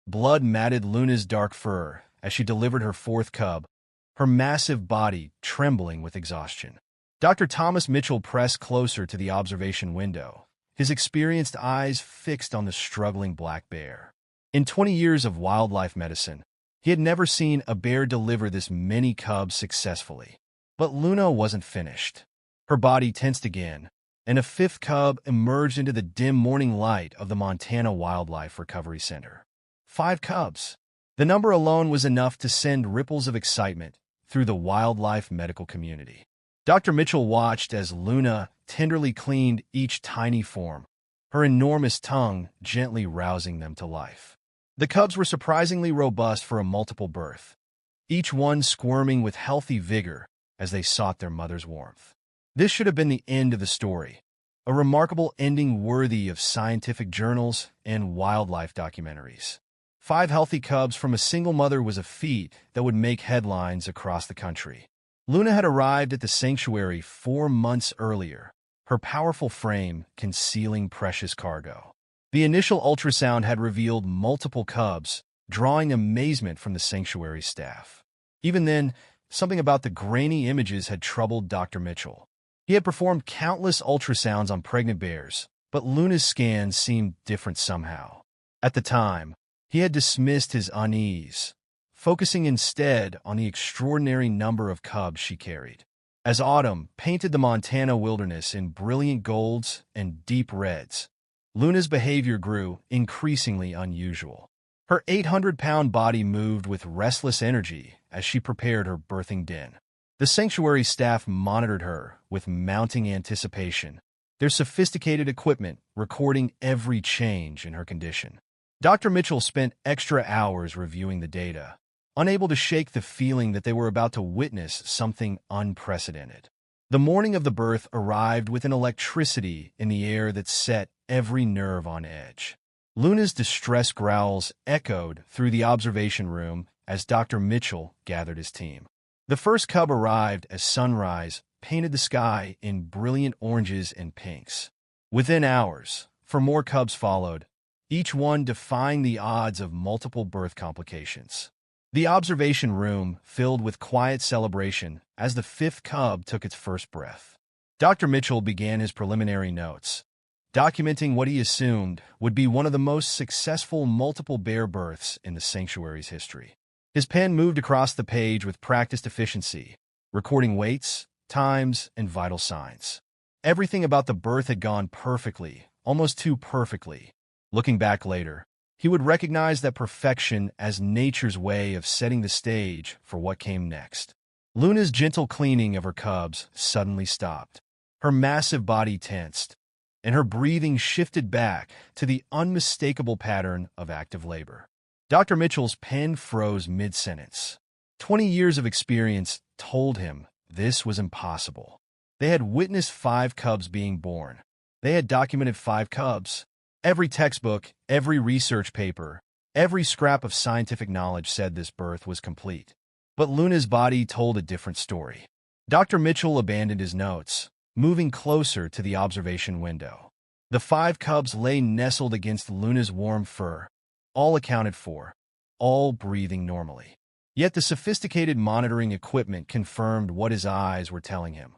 Blood matted Luna's dark fur as she delivered her fourth cub, her massive body trembling with exhaustion. Dr. Thomas Mitchell pressed closer to the observation window, his experienced eyes fixed on the struggling black bear. In 20 years of wildlife medicine, he had never seen a bear deliver this many cubs successfully. But Luna wasn't finished. Her body tensed again, and a fifth cub emerged into the dim morning light of the Montana Wildlife Recovery Center. 5 cubs. The number alone was enough to send ripples of excitement through the wildlife medical community. Dr. Mitchell watched as Luna tenderly cleaned each tiny form, her enormous tongue gently rousing them to life. The cubs were surprisingly robust for a multiple birth, each one squirming with healthy vigor as they sought their mother's warmth. This should have been the end of the story, a remarkable ending worthy of scientific journals and wildlife documentaries. 5 healthy cubs from a single mother was a feat that would make headlines across the country. Luna had arrived at the sanctuary 4 months earlier, her powerful frame concealing precious cargo. The initial ultrasound had revealed multiple cubs, drawing amazement from the sanctuary staff. Even then, something about the grainy images had troubled Dr. Mitchell. He had performed countless ultrasounds on pregnant bears, but Luna's scans seemed different somehow. At the time, he had dismissed his unease, focusing instead on the extraordinary number of cubs she carried. As autumn painted the Montana wilderness in brilliant golds and deep reds, Luna's behavior grew increasingly unusual. Her 800-pound body moved with restless energy as she prepared her birthing den. The sanctuary staff monitored her with mounting anticipation, their sophisticated equipment recording every change in her condition. Dr. Mitchell spent extra hours reviewing the data, unable to shake the feeling that they were about to witness something unprecedented. The morning of the birth arrived with an electricity in the air that set every nerve on edge. Luna's distress growls echoed through the observation room as Dr. Mitchell gathered his team. The first cub arrived as sunrise painted the sky in brilliant oranges and pinks. Within hours, 4 more cubs followed, each one defying the odds of multiple birth complications. The observation room filled with quiet celebration as the 5th cub took its first breath. Dr. Mitchell began his preliminary notes, documenting what he assumed would be one of the most successful multiple bear births in the sanctuary's history. His pen moved across the page with practiced efficiency, recording weights, times, and vital signs. Everything about the birth had gone perfectly, almost too perfectly. Looking back later, he would recognize that perfection as nature's way of setting the stage for what came next. Luna's gentle cleaning of her cubs suddenly stopped. Her massive body tensed, and her breathing shifted back to the unmistakable pattern of active labor. Dr. Mitchell's pen froze mid-sentence. 20 years of experience told him this was impossible. They had witnessed 5 cubs being born. They had documented 5 cubs. Every textbook, every research paper, every scrap of scientific knowledge said this birth was complete. But Luna's body told a different story. Dr. Mitchell abandoned his notes, moving closer to the observation window. The 5 cubs lay nestled against Luna's warm fur, all accounted for, all breathing normally. Yet the sophisticated monitoring equipment confirmed what his eyes were telling him.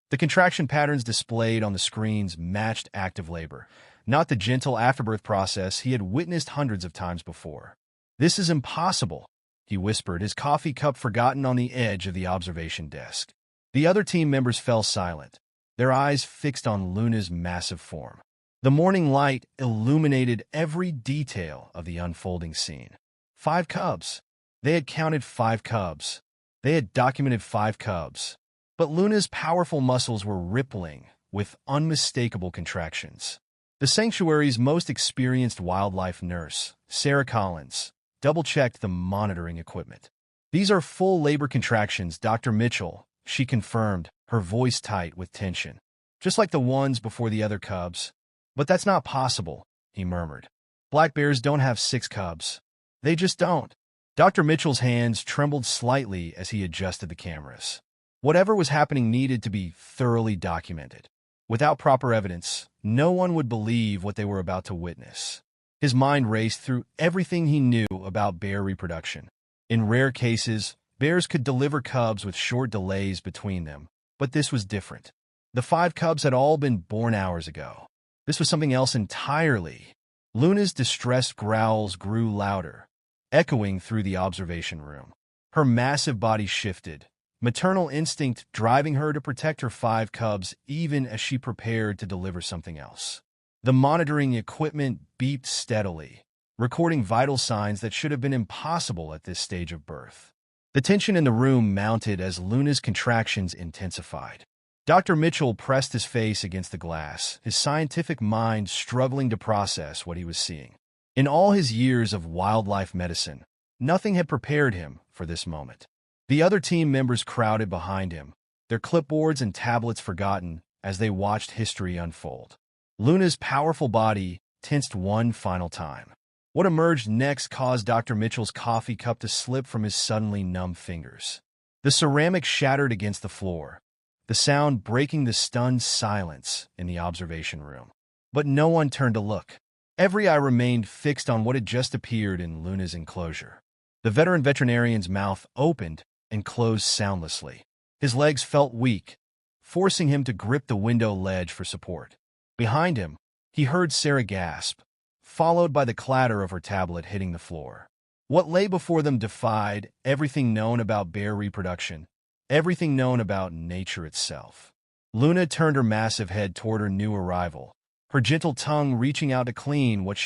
The contraction patterns displayed on the screens matched active labor, not the gentle afterbirth process he had witnessed hundreds of times before. "This is impossible," he whispered, his coffee cup forgotten on the edge of the observation desk. The other team members fell silent, their eyes fixed on Luna's massive form. The morning light illuminated every detail of the unfolding scene. 5 cubs. They had counted 5 cubs. They had documented 5 cubs. But Luna's powerful muscles were rippling with unmistakable contractions. The sanctuary's most experienced wildlife nurse, Sarah Collins, double-checked the monitoring equipment. "These are full labor contractions, Dr. Mitchell," she confirmed, her voice tight with tension. "Just like the ones before the other cubs." "But that's not possible," he murmured. "Black bears don't have 6 cubs. They just don't." Dr. Mitchell's hands trembled slightly as he adjusted the cameras. Whatever was happening needed to be thoroughly documented. Without proper evidence, no one would believe what they were about to witness. His mind raced through everything he knew about bear reproduction. In rare cases, bears could deliver cubs with short delays between them, but this was different. The 5 cubs had all been born hours ago. This was something else entirely. Luna's distressed growls grew louder, echoing through the observation room. Her massive body shifted, maternal instinct driving her to protect her 5 cubs even as she prepared to deliver something else. The monitoring equipment beeped steadily, recording vital signs that should have been impossible at this stage of birth. The tension in the room mounted as Luna's contractions intensified. Dr. Mitchell pressed his face against the glass, his scientific mind struggling to process what he was seeing. In all his years of wildlife medicine, nothing had prepared him for this moment. The other team members crowded behind him, their clipboards and tablets forgotten as they watched history unfold. Luna's powerful body tensed one final time. What emerged next caused Dr. Mitchell's coffee cup to slip from his suddenly numb fingers. The ceramic shattered against the floor, the sound breaking the stunned silence in the observation room. But no one turned to look. Every eye remained fixed on what had just appeared in Luna's enclosure. The veteran veterinarian's mouth opened and closed soundlessly. His legs felt weak, forcing him to grip the window ledge for support. Behind him, he heard Sarah gasp, followed by the clatter of her tablet hitting the floor. What lay before them defied everything known about bear reproduction, everything known about nature itself. Luna turned her massive head toward her new arrival, her gentle tongue reaching out to clean what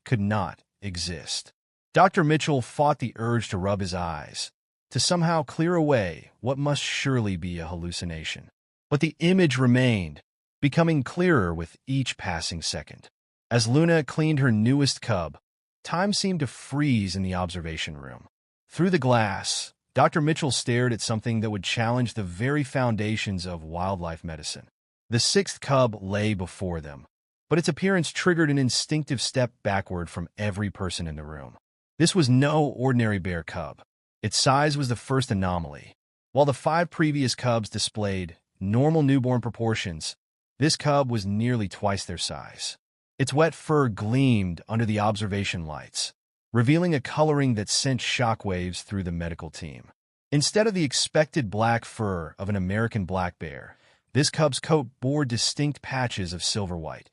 could not exist. Dr. Mitchell fought the urge to rub his eyes, to somehow clear away what must surely be a hallucination. But the image remained, becoming clearer with each passing second. As Luna cleaned her newest cub, time seemed to freeze in the observation room. Through the glass, Dr. Mitchell stared at something that would challenge the very foundations of wildlife medicine. The 6th cub lay before them, but its appearance triggered an instinctive step backward from every person in the room. This was no ordinary bear cub. Its size was the first anomaly. While the 5 previous cubs displayed normal newborn proportions, this cub was nearly twice their size. Its wet fur gleamed under the observation lights, revealing a coloring that sent shockwaves through the medical team. Instead of the expected black fur of an American black bear, this cub's coat bore distinct patches of silver-white,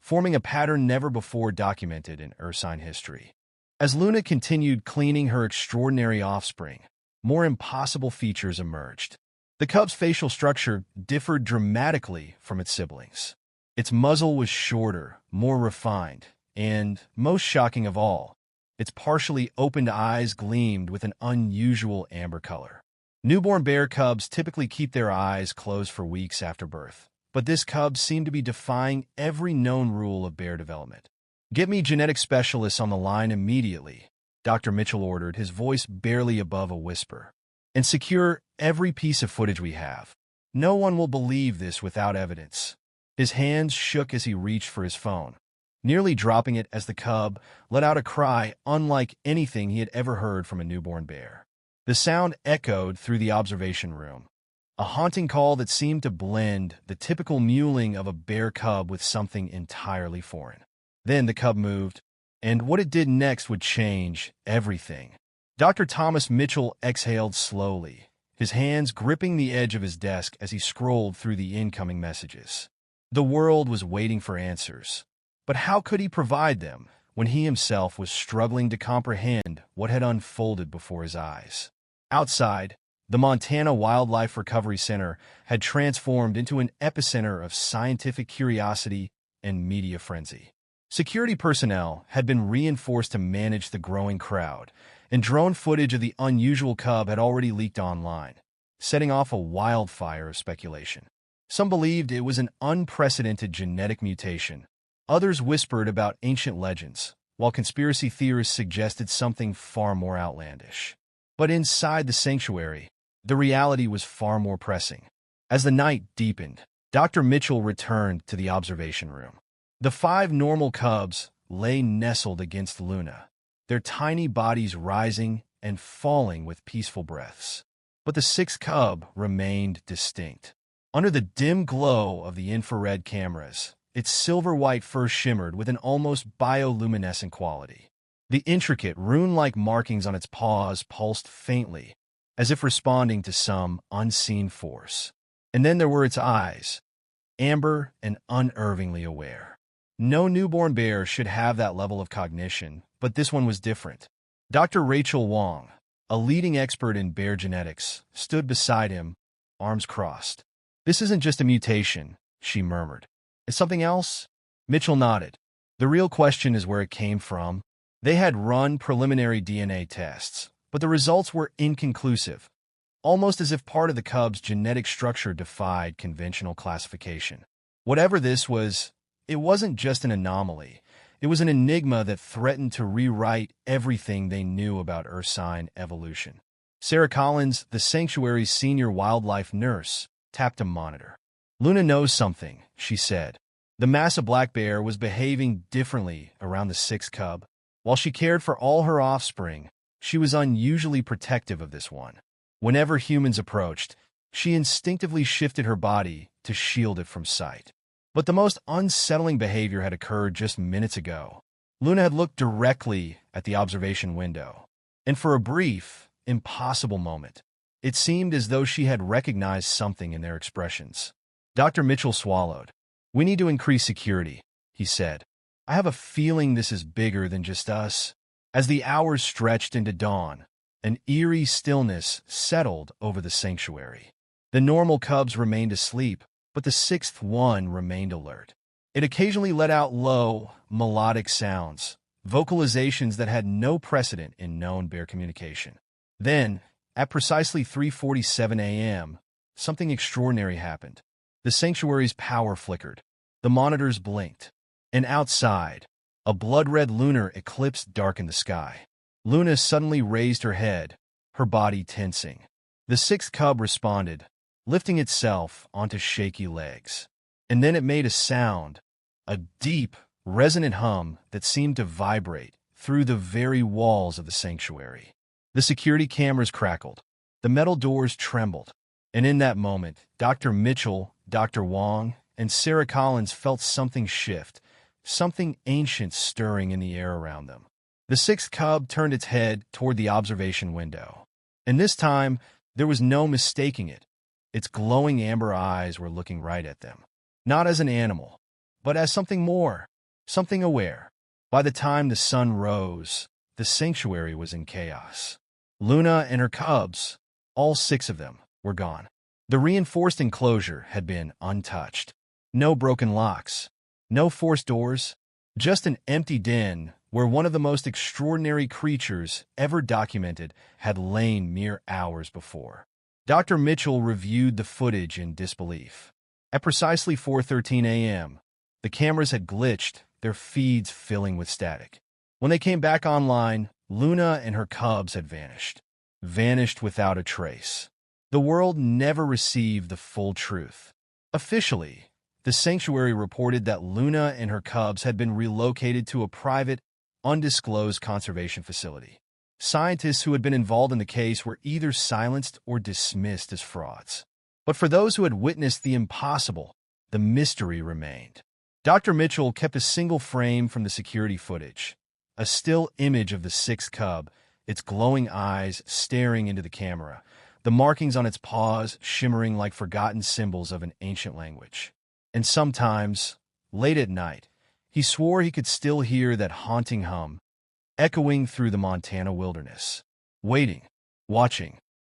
forming a pattern never before documented in ursine history. As Luna continued cleaning her extraordinary offspring, more impossible features emerged. The cub's facial structure differed dramatically from its siblings. Its muzzle was shorter, more refined, and, most shocking of all, its partially opened eyes gleamed with an unusual amber color. Newborn bear cubs typically keep their eyes closed for weeks after birth, but this cub seemed to be defying every known rule of bear development. "Get me genetic specialists on the line immediately," Dr. Mitchell ordered, his voice barely above a whisper. "And secure every piece of footage we have. No one will believe this without evidence." His hands shook as he reached for his phone, nearly dropping it as the cub let out a cry unlike anything he had ever heard from a newborn bear. The sound echoed through the observation room, a haunting call that seemed to blend the typical mewling of a bear cub with something entirely foreign. Then the cub moved, and what it did next would change everything. Dr. Thomas Mitchell exhaled slowly, his hands gripping the edge of his desk as he scrolled through the incoming messages. The world was waiting for answers, but how could he provide them when he himself was struggling to comprehend what had unfolded before his eyes? Outside, the Montana Wildlife Recovery Center had transformed into an epicenter of scientific curiosity and media frenzy. Security personnel had been reinforced to manage the growing crowd, and drone footage of the unusual cub had already leaked online, setting off a wildfire of speculation. Some believed it was an unprecedented genetic mutation. Others whispered about ancient legends, while conspiracy theorists suggested something far more outlandish. But inside the sanctuary, the reality was far more pressing. As the night deepened, Dr. Mitchell returned to the observation room. The 5 normal cubs lay nestled against Luna, their tiny bodies rising and falling with peaceful breaths. But the 6th cub remained distinct. Under the dim glow of the infrared cameras, Its silver-white fur shimmered with an almost bioluminescent quality. The intricate, rune-like markings on its paws pulsed faintly, as if responding to some unseen force. And then there were its eyes, amber and unervingly aware. No newborn bear should have that level of cognition, but this one was different. Dr. Rachel Wong, a leading expert in bear genetics, stood beside him, arms crossed. "This isn't just a mutation," she murmured. "It's something else?" Mitchell nodded. "The real question is where it came from." They had run preliminary DNA tests, but the results were inconclusive, almost as if part of the cub's genetic structure defied conventional classification. Whatever this was, it wasn't just an anomaly. It was an enigma that threatened to rewrite everything they knew about ursine evolution. Sarah Collins, the sanctuary's senior wildlife nurse, tapped a monitor. "Luna knows something," she said. The Massa black bear was behaving differently around the sixth cub. While she cared for all her offspring, she was unusually protective of this one. Whenever humans approached, she instinctively shifted her body to shield it from sight. But the most unsettling behavior had occurred just minutes ago. Luna had looked directly at the observation window, and for a brief, impossible moment, it seemed as though she had recognized something in their expressions. Dr. Mitchell swallowed. "We need to increase security," he said. "I have a feeling this is bigger than just us." As the hours stretched into dawn, an eerie stillness settled over the sanctuary. The normal cubs remained asleep, but the sixth one remained alert. It occasionally let out low, melodic sounds, vocalizations that had no precedent in known bear communication. Then, at precisely 3:47 a.m., something extraordinary happened. The sanctuary's power flickered. The monitors blinked. And outside, a blood-red lunar eclipse darkened the sky. Luna suddenly raised her head, her body tensing. The sixth cub responded, lifting itself onto shaky legs. And then it made a sound, a deep, resonant hum that seemed to vibrate through the very walls of the sanctuary. The security cameras crackled. The metal doors trembled. And in that moment, Dr. Mitchell, Dr. Wong, and Sarah Collins felt something shift, something ancient stirring in the air around them. The sixth cub turned its head toward the observation window. And this time, there was no mistaking it. Its glowing amber eyes were looking right at them. Not as an animal, but as something more, something aware. By the time the sun rose, the sanctuary was in chaos. Luna and her cubs, all six of them, were gone. The reinforced enclosure had been untouched. No broken locks, no forced doors, just an empty den where one of the most extraordinary creatures ever documented had lain mere hours before. Dr. Mitchell reviewed the footage in disbelief. At precisely 4:13 a.m., the cameras had glitched, their feeds filling with static. When they came back online, Luna and her cubs had vanished without a trace. The world never received the full truth. Officially, the sanctuary reported that Luna and her cubs had been relocated to a private, undisclosed conservation facility. Scientists who had been involved in the case were either silenced or dismissed as frauds. But for those who had witnessed the impossible, the mystery remained. Dr. Mitchell kept a single frame from the security footage, a still image of the sixth cub, its glowing eyes staring into the camera, the markings on its paws shimmering like forgotten symbols of an ancient language. And sometimes, late at night, he swore he could still hear that haunting hum, echoing through the Montana wilderness. Waiting, watching,